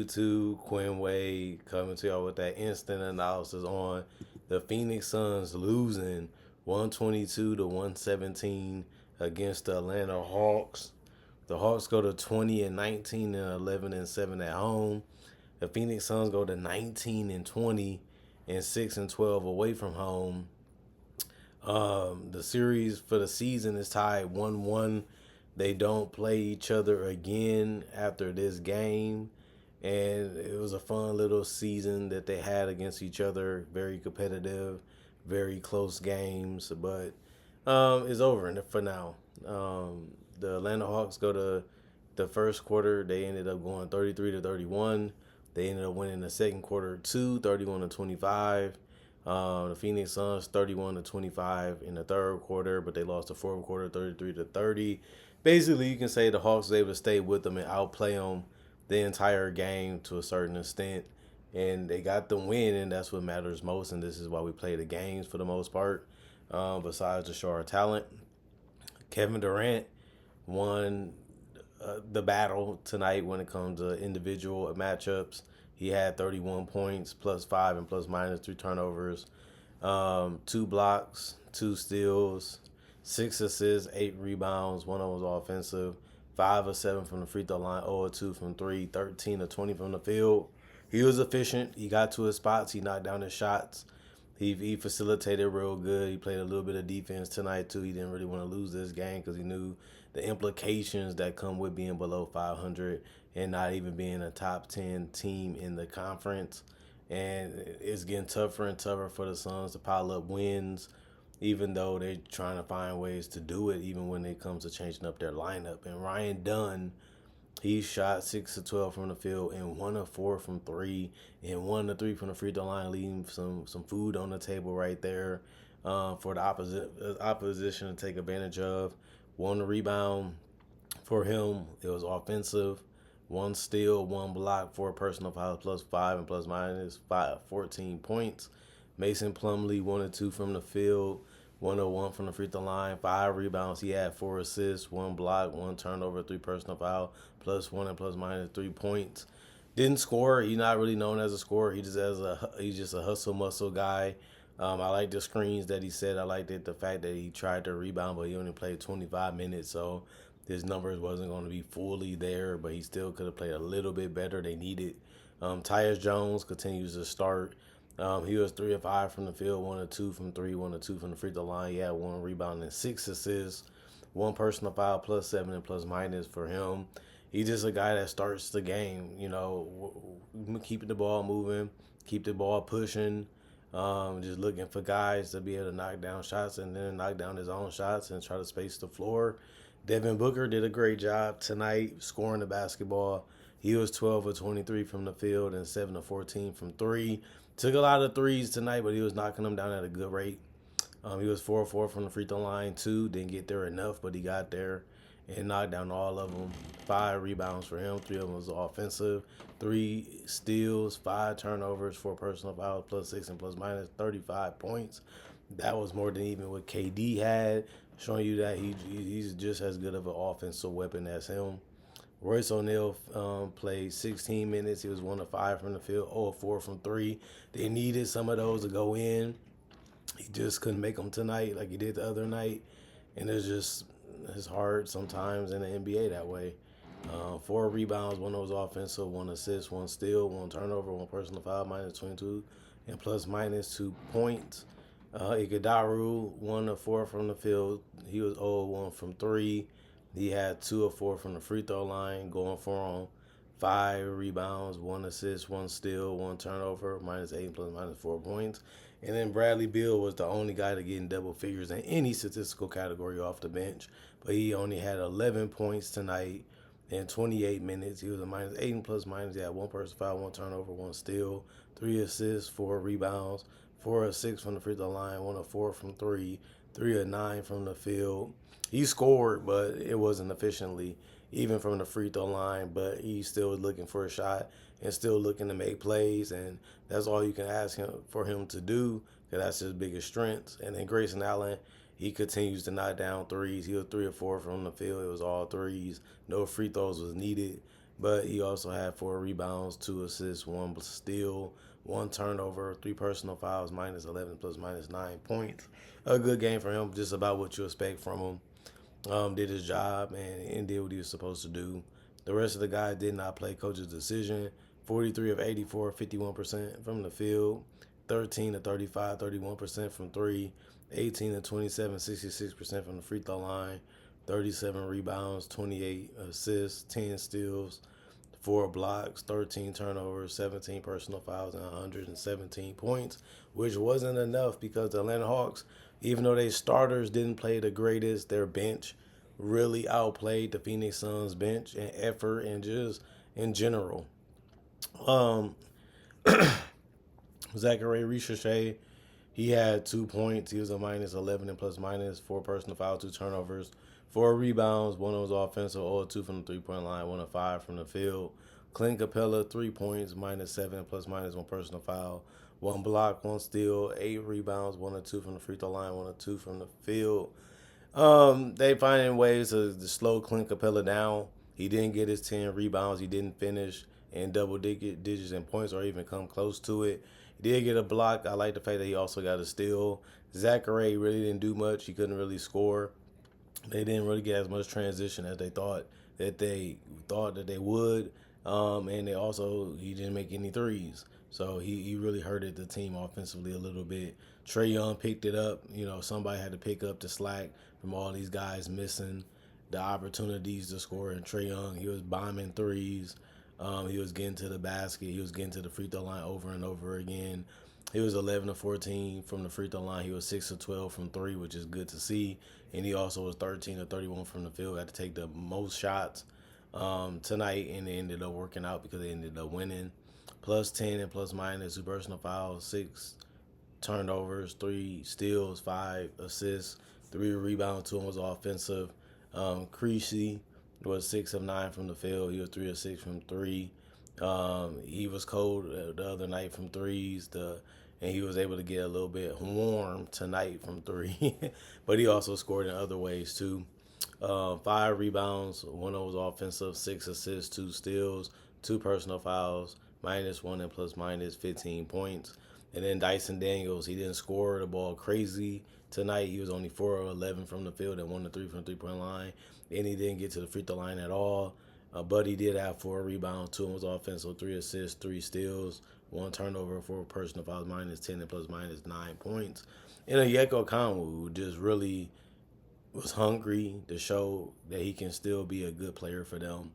YouTube, Quinn Wade coming to y'all with that instant analysis on the Phoenix Suns losing 122 to 117 against the Atlanta Hawks. The Hawks go to 20 and 19 and 11 and 7 at home. The Phoenix Suns go to 19 and 20 and 6 and 12 away from home. The series for the season is tied 1-1. They don't play each other again after this game. And it was a fun little season that they had against each other. Very competitive, very close games. But it's over for now. The Atlanta Hawks go to the first quarter. They ended up going 33 to 31. They ended up winning the second quarter 31 to 25. The Phoenix Suns 31 to 25 in the third quarter, but they lost the fourth quarter 33 to 30. Basically, you can say the Hawks was able to stay with them and outplay them the entire game to a certain extent, and they got the win, and that's what matters most. And this is why we play the games for the most part. Besides to show our talent, Kevin Durant won the battle tonight when it comes to individual matchups. He had 31 points, plus 5 and plus minus 3 turnovers, 2 blocks, 2 steals, 6 assists, 8 rebounds. One of them was offensive. 5 of 7 from the free throw line, 0 of 2 from 3, 13 of 20 from the field. He was efficient. He got to his spots. He knocked down his shots. He facilitated real good. He played a little bit of defense tonight, too. He didn't really want to lose this game because he knew the implications that come with being below 500 and not even being a top 10 team in the conference. And it's getting tougher and tougher for the Suns to pile up wins, even though they're trying to find ways to do it, even when it comes to changing up their lineup. And Ryan Dunn, he shot 6 of 12 from the field and 1 of 4 from 3 and 1 of 3 from the free throw line, leaving some food on the table right there for the opposition to take advantage of. 1 rebound for him. It was offensive. 1 steal, 1 block, 4 personal fouls, plus 5 and plus minus 14 points. Mason Plumlee 1 of 2 from the field. 101 from the free throw line, 5 rebounds. He had 4 assists, 1 block, 1 turnover, 3 personal foul, plus 1 and plus minus 3 points. Didn't score. He's not really known as a scorer. He's just a hustle muscle guy. I like the screens that he set. I liked the fact that he tried to rebound, but he only played 25 minutes, so his numbers wasn't going to be fully there, but he still could have played a little bit better. They needed. Tyus Jones continues to start. He was 3 of 5 from the field, 1 of 2 from 3, 1 of 2 from the free throw line. He had 1 rebound and 6 assists, 1 personal foul, plus 7 and plus minus for him. He's just a guy that starts the game, keeping the ball moving, keep the ball pushing, just looking for guys to be able to knock down shots and then knock down his own shots and try to space the floor. Devin Booker did a great job tonight scoring the basketball. He was 12 of 23 from the field and 7 of 14 from 3. Took a lot of threes tonight, but he was knocking them down at a good rate. He was 4 of 4 from the free throw line, too. Didn't get there enough, but he got there and knocked down all of them. 5 rebounds for him. 3 of them was offensive. 3 steals, 5 turnovers, 4 personal fouls, plus 6 and plus minus 35 points. That was more than even what KD had, showing you that he's just as good of an offensive weapon as him. Royce O'Neal played 16 minutes. He was 1 of 5 from the field, 0 of 4 from 3. They needed some of those to go in. He just couldn't make them tonight like he did the other night. And it's hard sometimes in the NBA that way. 4 rebounds, 1 of those offensive, 1 assist, 1 steal, 1 turnover, 1 personal foul, minus 22, and plus minus 2 points. Iguodala, 1 of 4 from the field. He was 0 of 1 from 3. He had 2 of 4 from the free throw line, going for him. 5 rebounds, 1 assist, 1 steal, 1 turnover, minus 8 plus minus 4 points. And then Bradley Beal was the only guy to get in double figures in any statistical category off the bench. But he only had 11 points tonight in 28 minutes. He was a minus 8 and plus minus. He had 1 personal foul, 1 turnover, 1 steal, 3 assists, 4 rebounds, 4 of 6 from the free throw line, 1 of 4 from 3, 3 of 9 from the field. He scored, but it wasn't efficiently, even from the free throw line. But he still was looking for a shot and still looking to make plays, and that's all you can ask him for him to do, because that's his biggest strength. And then Grayson Allen, he continues to knock down threes. He was 3 or 4 from the field. It was all threes. No free throws was needed. but he also had 4 rebounds, 2 assists, 1 steal, 1 turnover, 3 personal fouls, -11 plus -9 points. A good game for him, just about what you expect from him. Did his job and did what he was supposed to do. The rest of the guys did not play coach's decision. 43 of 84, 51% from the field. 13 to 35, 31% from three. 18 to 27, 66% from the free throw line. 37 rebounds, 28 assists, 10 steals, 4 blocks, 13 turnovers, 17 personal fouls, and 117 points, which wasn't enough because the Atlanta Hawks, even though their starters didn't play the greatest, their bench really outplayed the Phoenix Suns bench in effort and just in general. Um, Zachary Ricochet, he had 2 points. He was a -11 and plus minus, 4 personal fouls, 2 turnovers, 4 rebounds. One was offensive, 0-2 from the 3-point line, 1-5 from the field. Clint Capella, 3 points, -7 plus minus, 1 personal foul, 1 block, 1 steal, 8 rebounds, 1-2 from the free throw line, 1-2 from the field. They finding ways to slow Clint Capella down. He didn't get his 10 rebounds. He didn't finish in double digits in points or even come close to it. He did get a block. I like the fact that he also got a steal. Zachary really didn't do much. He couldn't really score. They didn't really get as much transition as they thought that they would. And they also he didn't make any threes. So he really hurted the team offensively a little bit. Trae Young picked it up. Somebody had to pick up the slack from all these guys missing the opportunities to score. And Trae Young, he was bombing threes. He was getting to the basket. He was getting to the free throw line over and over again. He was 11 of 14 from the free throw line. He was 6 of 12 from three, which is good to see. And he also was 13 of 31 from the field. Got to take the most shots tonight, and they ended up working out because they ended up winning. Plus 10 and plus minus, 2 personal fouls, 6 turnovers, 3 steals, 5 assists, 3 rebounds, 2 was offensive. Creasy was 6 of 9 from the field. He was 3 of 6 from three. He was cold the other night from threes. And he was able to get a little bit warm tonight from three. But he also scored in other ways too. 5 rebounds, 1 was offensive, 6 assists, 2 steals, 2 personal fouls, -1 and plus minus, 15 points. And then Dyson Daniels, he didn't score the ball crazy tonight. He was only 4 of 11 from the field and 1 of 3 from the 3-point line. And he didn't get to the free throw line at all. But he did have 4 rebounds, 2 was offensive, 3 assists, 3 steals, 1 turnover, 4 personal fouls, -10 and plus minus 9 points. And Onyeka Okongwu just really was hungry to show that he can still be a good player for them.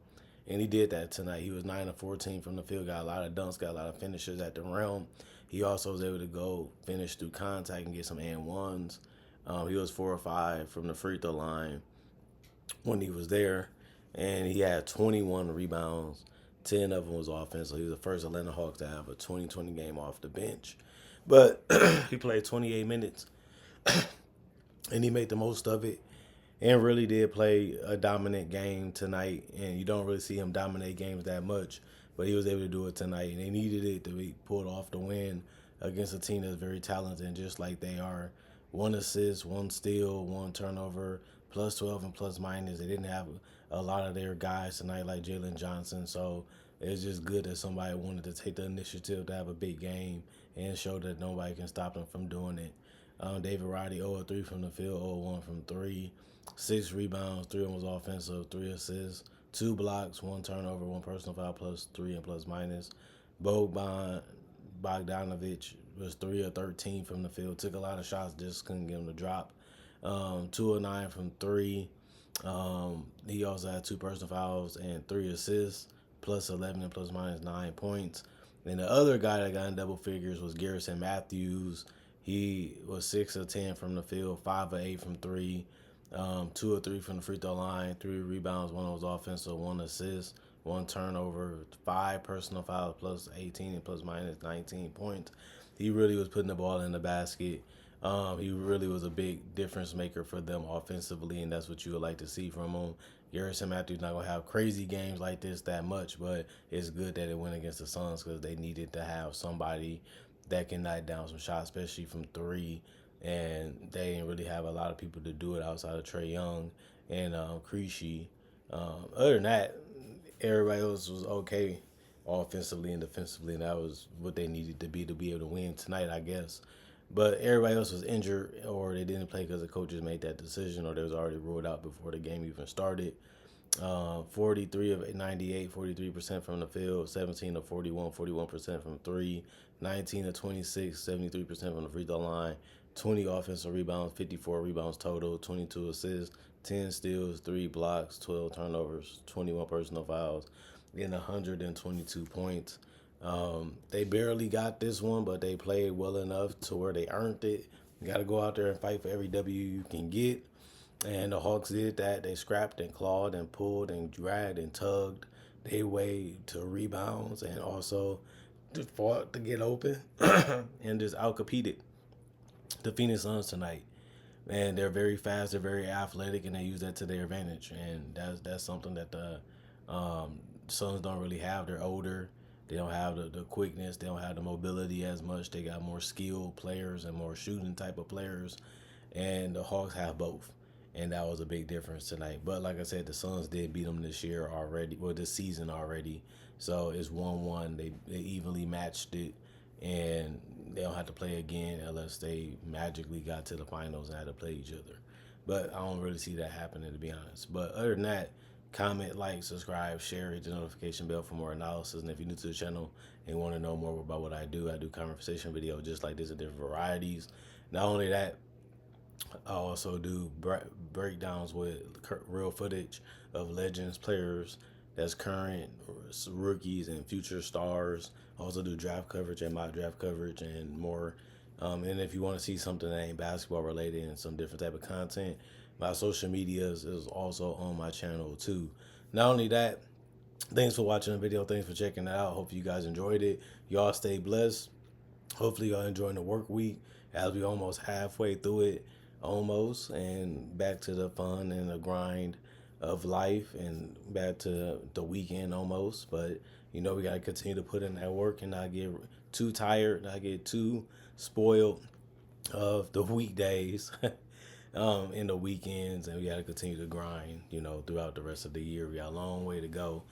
And he did that tonight. He was 9 of 14 from the field, got a lot of dunks, got a lot of finishes at the rim. He also was able to go finish through contact and get some and ones. He was 4 or 5 from the free throw line when he was there. And he had 21 rebounds. 10 of them was offensive. He was the first Atlanta Hawks to have a 2020 game off the bench. But he played 28 minutes, and he made the most of it and really did play a dominant game tonight. And you don't really see him dominate games that much, but he was able to do it tonight. And they needed it to be pulled off the win against a team that's very talented, and just like they are. 1 assist, 1 steal, 1 turnover, plus 12 and plus minus. They didn't have a lot of their guys tonight like Jalen Johnson, so it's just good that somebody wanted to take the initiative to have a big game and show that nobody can stop them from doing it. David Roddy, 0 of 3 from the field, 0 of 1 from three. 6 rebounds, 3 of them was offensive, 3 assists, 2 blocks, 1 turnover, 1 personal foul, plus 3 and plus minus. Bogdanovich was 3 of 13 from the field, took a lot of shots, just couldn't get him to drop. 2 of 9 from three. He also had 2 personal fouls and 3 assists, plus 11 and plus minus 9 points. And the other guy that got in double figures was Garrison Matthews. He was 6 of 10 from the field, 5 of 8 from three, 2 of 3 from the free throw line, 3 rebounds, 1 was offensive, 1 assist, 1 turnover, 5 personal fouls, plus 18 and plus minus 19 points. He really was putting the ball in the basket. He really was a big difference maker for them offensively, and that's what you would like to see from him. Garrison Matthews not going to have crazy games like this that much, but it's good that it went against the Suns because they needed to have somebody that can knock down some shots, especially from three, and they didn't really have a lot of people to do it outside of Trae Young and Creasy. Other than that, everybody else was okay offensively and defensively, and that was what they needed to be able to win tonight, I guess. But everybody else was injured, or they didn't play because the coaches made that decision, or they was already ruled out before the game even started. 43 of 98, 43% from the field, 17 of 41, 41% from three, 19 of 26, 73% from the free throw line, 20 offensive rebounds, 54 rebounds total, 22 assists, 10 steals, 3 blocks, 12 turnovers, 21 personal fouls, and 122 points. They barely got this one, but they played well enough to where they earned it. You got to go out there and fight for every W you can get. And the Hawks did that. They scrapped and clawed and pulled and dragged and tugged their way to rebounds and also just fought to get open and just outcompeted the Phoenix Suns tonight. And they're very fast, they're very athletic, and they use that to their advantage. And that's something that the Suns don't really have. They're older. They don't have the quickness. They don't have the mobility as much. They got more skilled players and more shooting type of players. And the Hawks have both. And that was a big difference tonight. But like I said, the Suns did beat them this year already, well, this season already. So it's 1-1. They evenly matched it, and they don't have to play again unless they magically got to the finals and had to play each other. But I don't really see that happening, to be honest. But other than that, comment, like, subscribe, share, hit the notification bell for more analysis. And if you're new to the channel and want to know more about what I do conversation videos just like this in different varieties. Not only that, I also do breakdowns with real footage of legends, players that's current, rookies, and future stars. I also do draft coverage and mock draft coverage and more. And if you want to see something that ain't basketball related and some different type of content, my social medias is also on my channel too. Not only that, thanks for watching the video. Thanks for checking it out. Hope you guys enjoyed it. Y'all stay blessed. Hopefully y'all enjoying the work week as we almost halfway through it. Almost, and back to the fun and the grind of life and back to the weekend almost. But we got to continue to put in that work and not get too tired, not get too spoiled of the weekdays in the weekends. And we got to continue to grind throughout the rest of the year. We got a long way to go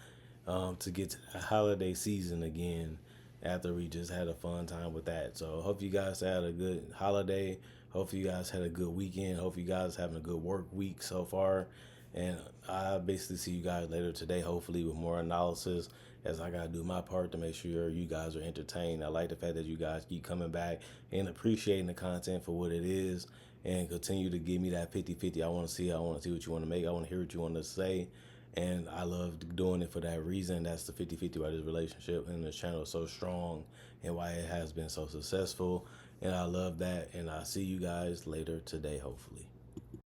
to get to the holiday season again after we just had a fun time with that. So I hope you guys had a good holiday. Hopefully you guys had a good weekend. Hope you guys having a good work week so far. And I basically see you guys later today, hopefully with more analysis, as I got to do my part to make sure you guys are entertained. I like the fact that you guys keep coming back and appreciating the content for what it is and continue to give me that 50-50. I want to see what you want to make. I want to hear what you want to say. And I love doing it for that reason. That's the 50-50 why this relationship and this channel is so strong and why it has been so successful. And I love that. And I'll see you guys later today, hopefully.